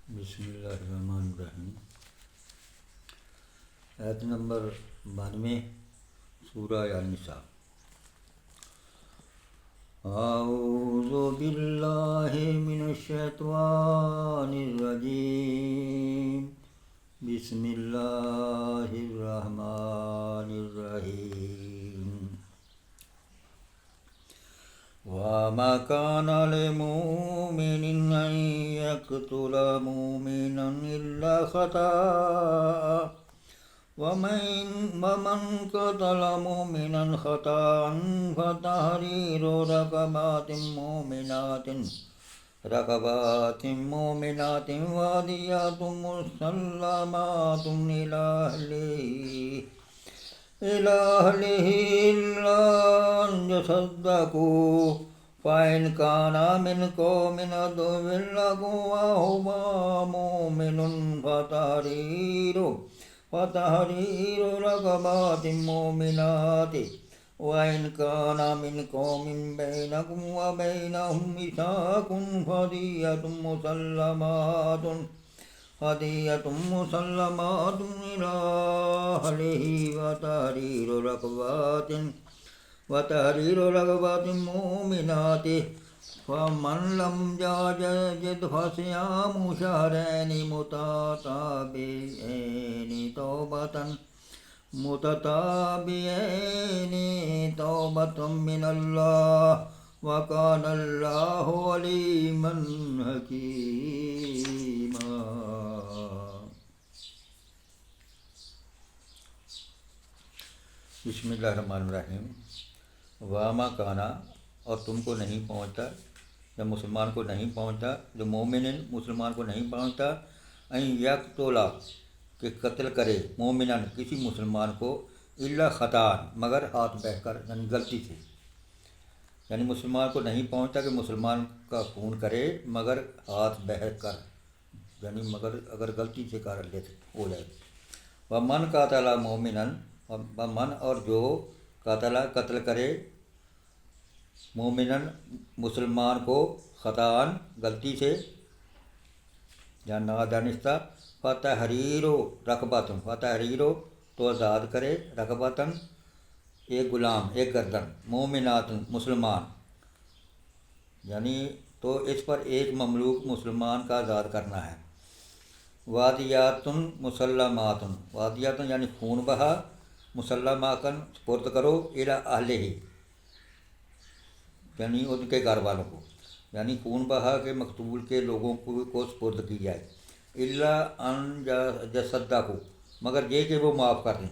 بسم اللہ الرحمن الرحیم۔ آیت نمبر 92 سورہ النساء۔ اعوذ باللہ من الشیطان الرجیم، بسم اللہ الرحمن الرحیم۔ وَمَا كَانَ لِمُؤْمِنٍ أَن يَقْتُلَ مُؤْمِنًا إِلَّا خَطَأً وَمَنْ قَتَلَ مُؤْمِنًا خَطَأً فَتَحْرِيرُ رَقَبَاتٍ مُؤْمِنَاتٍ وَدِيَةٌ مُسَلَّمَةٌ إِلَى أَهْلِهِ إِلَّا أَن يَصَدَّقُوا فَإِنْ كَانَ مِنْ قَوْمٍ عَدُوٍّ لَكُمْ وَهُوَ مُؤْمِنٌ فَتَحْرِيرُ رَقَبَاتٍ مُؤْمِنَاتٍ وَإِنْ كَانَ مِنْ قَوْمٍ بَيْنَكُمْ وَبَيْنَهُمْ مِيثَاقٌ فَدِيَةٌ مُسَلَّمَةٌ إِلَى أَهْلِهِ وَتَحْرِيرُ رَقَبَاتٍ مُؤْمِنَاتٍ فَمَنْ لَمْ يَجِدْ فَصِيَامُ شَهْرَيْنِ متتابعين توبة من الله وكان الله عليما حكيما۔ بسم اللہ الرحمن الرحیم۔ وَمَا كَانَ، اور تم کو نہیں پہنچتا یا مسلمان کو نہیں پہنچتا، جو مومن مسلمان کو نہیں پہنچتا، ان یقتلا کہ قتل کرے، مومنن کسی مسلمان کو، الا خطأ مگر ہاتھ بہہ کر، یعنی غلطی سے، یعنی مسلمان کو نہیں پہنچتا کہ مسلمان کا خون کرے مگر ہاتھ بہہ کر، یعنی مگر اگر غلطی سے کر لیتے ہو جائے۔ وَمَنْ قَتَلَ مُؤْمِنًا، وَمَنْ اور جو قتل کرے، مومنن مسلمان کو، خطاً غلطی سے یا نادانستہ، فتحریر تو آزاد کرے، رقبتاً ایک غلام، ایک گردن، مومنات مسلمان، یعنی تو اس پر ایک مملوک مسلمان کا آزاد کرنا ہے۔ وادیاتن مسلماتن، وادیاتن یعنی خون بہا، مسلماتن سپرد کرو، الی اہلہ یعنی ان کے گھر والوں کو، یعنی خون بہا کے مقتول کے لوگوں کو سپرد کی جائے۔ الا ان یصدقوا مگر یہ کہ وہ معاف کر دیں۔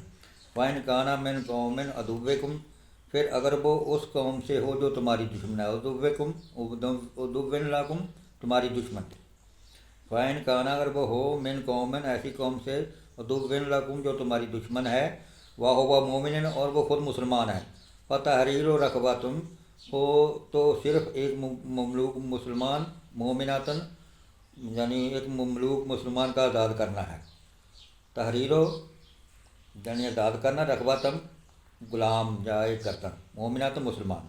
وَإِنْ كَانَ مِنْ قَوْمٍ عَدُوٍّ پھر اگر وہ اس قوم سے ہو جو تمہاری دشمن ہے، عدوٍ لکم تمہاری دشمن۔ وَإِنْ كَانَ اگر وہ ہو مِنْ قَوْمٍ ایسی قوم سے، عدوٍ لکم جو تمہاری دشمن ہے، وَهُوَ مُؤْمِنٌ اور وہ خود مسلمان ہے، فَتَحْرِيرُ رَقَبَةٍ ہو تو صرف ایک مملوک مسلمان، مومناتن یعنی ایک مملوک مسلمان کا آزاد کرنا ہے۔ تحریرو یعنی آزاد کرنا، رقبتاً غلام یا ایک گردن، مومناتن مسلمان۔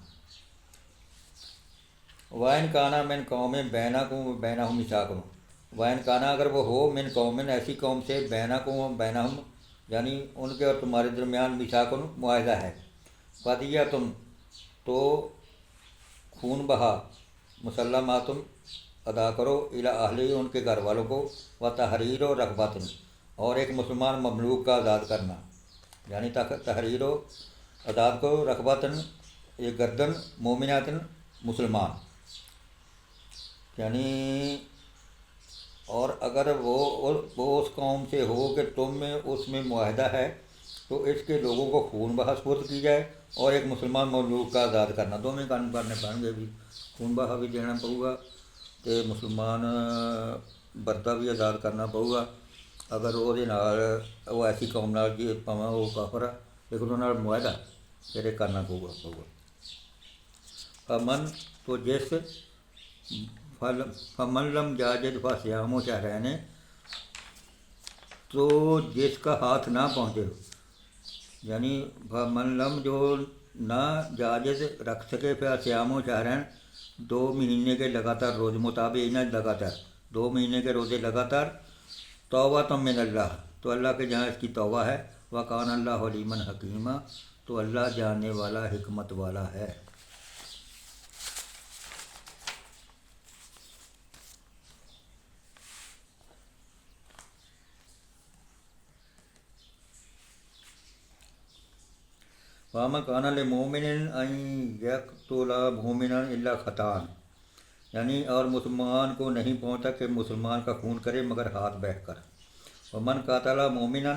وَإِنْ كَانَ مِنْ قَوْمٍ بَيْنَكُمْ وَبَيْنَهُمْ مِيثَاقٌ وَإِنْ كَانَ اگر وہ ہو مِنْ قَوْمٍ ایسی قوم سے، بَيْنَكُمْ وَبَيْنَهُمْ یعنی ان کے اور تمہارے درمیان میثاق معاہدہ ہے، فدیۃ تو خون بہا، مسلماتن ادا کرو، الی اہلہ ان کے گھر والوں کو، وتحریر رقبۃ اور ایک مسلمان مملوک کا آزاد کرنا، یعنی تحریر آزاد کرو، رقبۃ ایک گردن، مومنات مسلمان، یعنی اور اگر وہ اس قوم سے ہو کہ تم میں اس میں معاہدہ ہے تو اس کے لوگوں کو خون بہا سپرد کی جائے اور ایک مسلمان مملوک کا آزاد کرنا، دونوں کام کرنے پڑیں گے، بھی خون بہا بھی دینا پڑے گا تو مسلمان بردہ بھی آزاد کرنا پڑے گا اگر وہ ایسی قوم نال جی پاواں وہ کافر ہے لیکن انہوں نے معاہدہ پھر کرنا پڑے گا۔ فمن تو جس، فمن لم یجد فصیام شہرین تو جس کا ہاتھ نہ پہنچے، یعنی فمن لم جو نہ جاجز رکھ سکے، پھر صیام و شہرین 2 مہینے کے لگاتار روز، مطابق لگاتار 2 مہینے کے روزے لگاتار، توبہ من اللہ، تو اللہ کے جہاں اس کی توبہ ہے، وکان اللہ علیما حکیمہ، تو اللہ جاننے والا حکمت والا ہے۔ وَمَا كَانَ لِمُؤْمِنٍ أَن يَقْتُلَ مُؤْمِنًا إِلَّا خَطَأً، یعنی اور مسلمان کو نہیں پہنچتا کہ مسلمان کا خون کرے مگر ہاتھ بہہ کر۔ وَمَنْ قَتَلَ مُؤْمِنًا،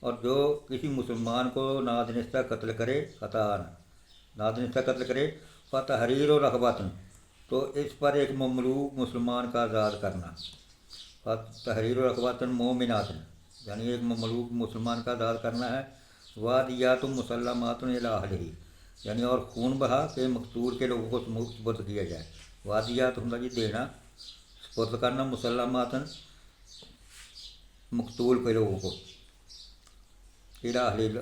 اور جو کسی مسلمان کو نادانستہ قتل کرے، خطأً نادانستہ قتل کرے، فَتَحْرِيرُ رَقَبَةٍ، تو اس پر ایک مملوک مسلمان کا آزاد کرنا، تحریر رقبۃ مومنات، یعنی ایک مملوک مسلمان کا آزاد کرنا ہے۔ وادیات مسلمات الی اہلہ، یعنی اور خون بہا کہ مقتول کے لوگوں کو سپرد کیا جائے۔ وادیات ہوتا جی دینا، سپرد کرنا، مسلمات مقتول کے لوگوں کو، الی اہلہ،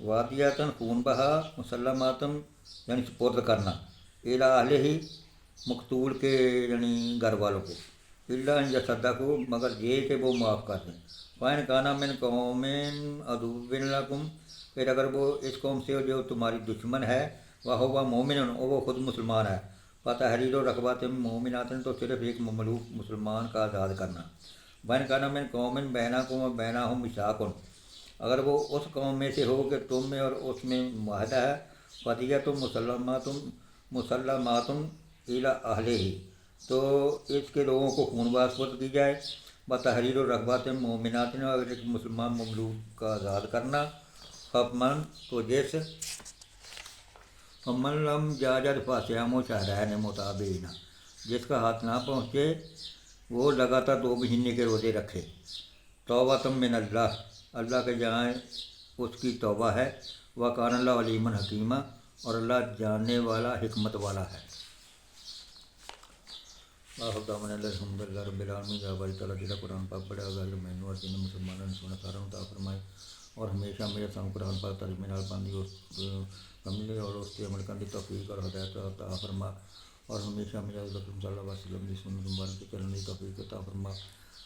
وادیاتن خون بہا، مسلماتن یعنی سپرد کرنا، الی اہلہ مقتول کے یعنی گھر والوں کو، الا ان یصدقوا مگر یہ کہ وہ معاف کر دیں۔ فإن كان من قوم عدو لكم، پھر اگر وہ اس قوم سے جو تمہاری دشمن ہے، وهو مؤمن، اور وہ خود مسلمان ہے، فتحریر رقبۃ مومنات، تو صرف ایک مملوک مسلمان کا آزاد کرنا۔ وإن كان من قوم بينكم وبينهم ميثاق، اگر وہ اس قوم میں سے ہو کہ تم میں اور اس میں معاہدہ ہے، فدیۃ مسلمات الی اہلہ، تو اس کے لوگوں کو خون بازپرد کی جائے، بتحریر الرغبات مومنات، اگر ایک مسلمان مملوک کا آزاد کرنا، فمن تو جس، فمن لم یجد فصیام شہرین متتابعین، جس کا ہاتھ نہ پہنچے وہ لگاتار 2 مہینے کے روزے رکھے، توبۃ من اللہ، اللہ کے جہاں اس کی توبہ ہے، وکان اللہ علیما حکیمہ، اور اللہ جاننے والا حکمت والا ہے۔ الحمد للہ رب العالمین۔ یا باری تعالیٰ جل قرآن پاک پڑھے، غیر مہینوں اور جن مسلمانوں نے سنا سارا عطا فرمائے، اور ہمیشہ میرے سام قرآن پاک تعلیم نال بندی عملی اور اس کے عمل کرنے کی توفیق اور ہدایت عطا فرما، اور ہمیشہ میرے حضور اکرم صلی اللہ علیہ وسلم کی سنت مبارک کے چلنے کی توفیق عطا فرما،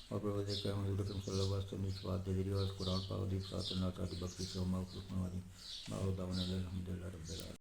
اور پروردگار کریم حضور اکرم صلی اللہ علیہ وسلم کی شفاعت دے دیجیے، اور اس قرآن پاک دی ساتھ نعت کی بخشش سے ہم مغفور فرما دیں۔ الحمد للہ رب العالمین۔